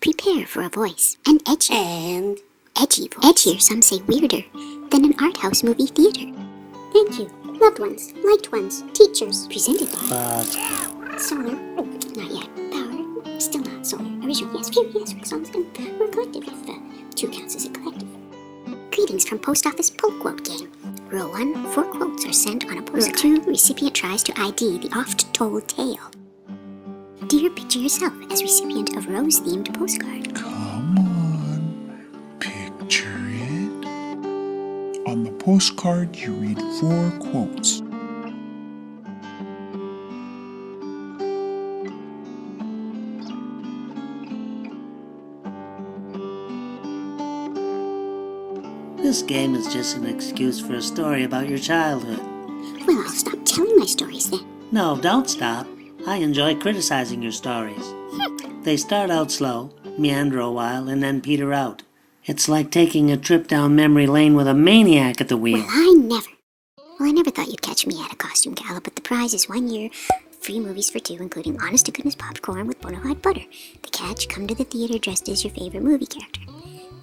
Prepare for a voice, an edgy voice. Edgier, some say weirder, than an art house movie theater. Thank you, loved ones, liked ones, teachers. Presented by Solar, not yet. Power, still not solar. Original, yes. Phew, yes. Songs can we're collective if 2 counts as a collective. Greetings from Post Office Poll Quote Game. Rule 1, 4 quotes are sent on a postcard. Rule 2, recipient tries to ID the oft-told tale. Do you picture yourself as recipient of rose-themed postcard? Come on, picture it. On the postcard, you read 4 quotes. This game is just an excuse for a story about your childhood. Well, I'll stop telling my stories then. No, don't stop. I enjoy criticizing your stories. They start out slow, meander a while, and then peter out. It's like taking a trip down memory lane with a maniac at the wheel. Well, I never thought you'd catch me at a costume gala, but the prize is 1 year, free movies for 2, including honest-to-goodness popcorn with bona fide butter. The catch, come to the theater dressed as your favorite movie character.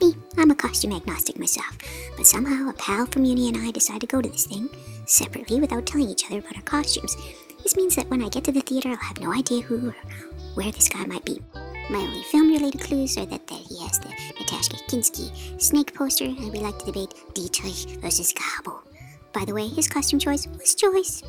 Me, I'm a costume agnostic myself, but somehow a pal from uni and I decide to go to this thing, separately without telling each other about our costumes. This means that when I get to the theater, I'll have no idea who or where this guy might be. My only film-related clues are that he has the Natasha Kinski snake poster, and we like to debate Dietrich versus Gabo. By the way, his costume choice was choice.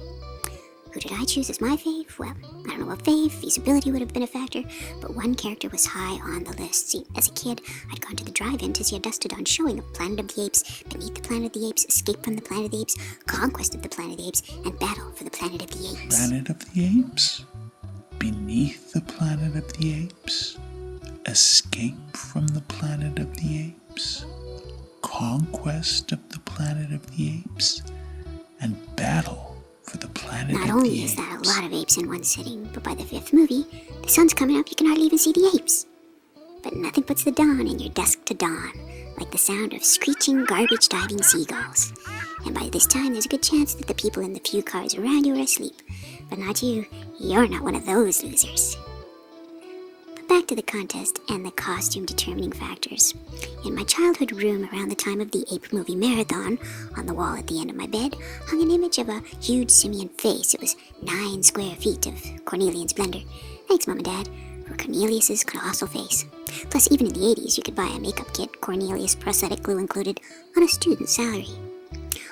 Who did I choose as my fave? Well, I don't know what fave, feasibility would have been a factor, but one character was high on the list. See, as a kid, I'd gone to the drive-in to see a Dusk-to-Dawn showing of Planet of the Apes, Beneath the Planet of the Apes, Escape from the Planet of the Apes, Conquest of the Planet of the Apes, and Battle for the Planet of the Apes. Planet of the Apes? Beneath the Planet of the Apes? Escape from the Planet of the Apes? Conquest of the Planet of the Apes? And Battle for the Planet of the Apes. Not only is that a lot of apes in one sitting, but by the 5th movie, the sun's coming up, you can hardly even see the apes. But nothing puts the dawn in your Dusk-to-Dawn, like the sound of screeching, garbage-diving seagulls. And by this time, there's a good chance that the people in the few cars around you are asleep. But not you. You're not one of those losers. But back to the contest and the costume-determining factors. In my childhood room around the time of the Ape movie marathon, on the wall at the end of my bed, hung an image of a huge simian face. It was 9 square feet of Cornelian splendor. Thanks, Mom and Dad, for Cornelius's colossal face. Plus, even in the 80s, you could buy a makeup kit, Cornelius prosthetic glue included, on a student's salary.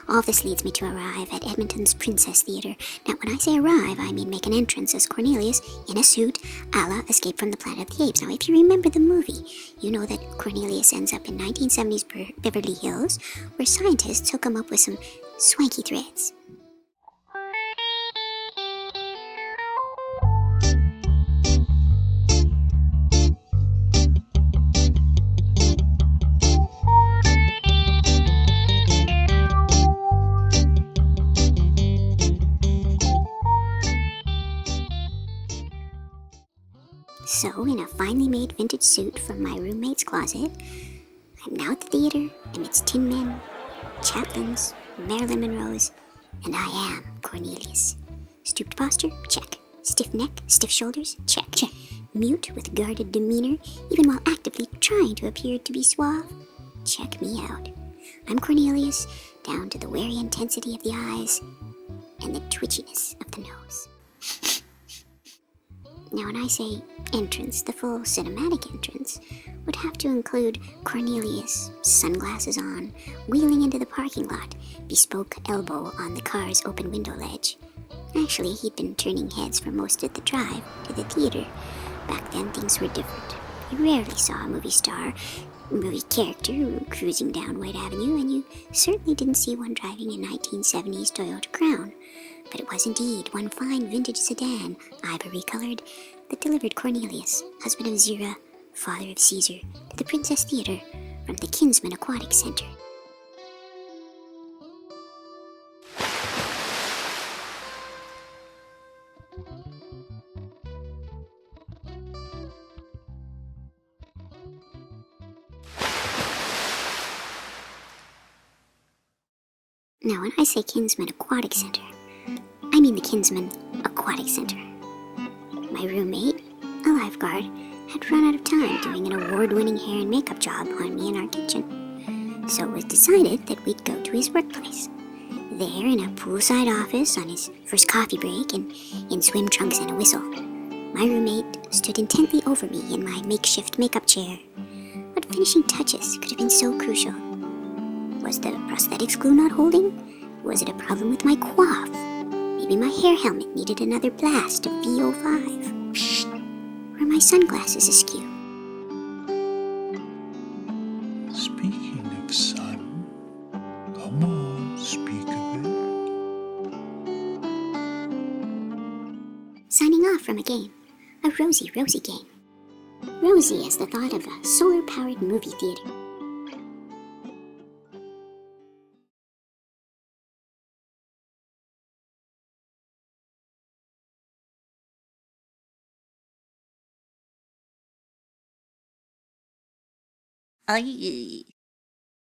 All of this leads me to arrive at Edmonton's Princess Theatre. Now, when I say arrive, I mean make an entrance as Cornelius in a suit, a la Escape from the Planet of the Apes. Now, if you remember the movie, you know that Cornelius ends up in 1970s Beverly Hills, where scientists hook him up with some swanky threads. So, in a finely made vintage suit from my roommate's closet, I'm now at the theater amidst Tin Men, Chaplins, Marilyn Monroes, and I am Cornelius. Stooped posture? Check. Stiff neck, stiff shoulders? Check. Mute with guarded demeanour, even while actively trying to appear to be suave? Check me out. I'm Cornelius, down to the wary intensity of the eyes and the twitchiness of the nose. Now, when I say entrance, the full cinematic entrance would have to include Cornelius, sunglasses on, wheeling into the parking lot, bespoke elbow on the car's open window ledge. Actually, he'd been turning heads for most of the drive to the theater. Back then, things were different. You rarely saw a movie character cruising down White Avenue, and you certainly didn't see one driving a 1970s Toyota Crown. But it was indeed one fine vintage sedan, ivory-colored, that delivered Cornelius, husband of Zira, father of Caesar, to the Princess Theatre from the Kinsman Aquatic Center. Now, when I say Kinsman Aquatic Center, I mean the Kinsman Aquatic Center. My roommate, a lifeguard, had run out of time doing an award award-winning hair and makeup job on me in our kitchen. So it was decided that we'd go to his workplace. There, in a poolside office, on his first coffee break, and in swim trunks and a whistle, my roommate stood intently over me in my makeshift makeup chair. What finishing touches could have been so crucial? Was the prosthetics glue not holding? Was it a problem with my coif? Maybe my hair helmet needed another blast of VO5. Psst. Were my sunglasses askew? Speaking of sun, come on, speak of it. Signing off from a game. A rosy game. Rosy as the thought of a solar-powered movie theater. Ay,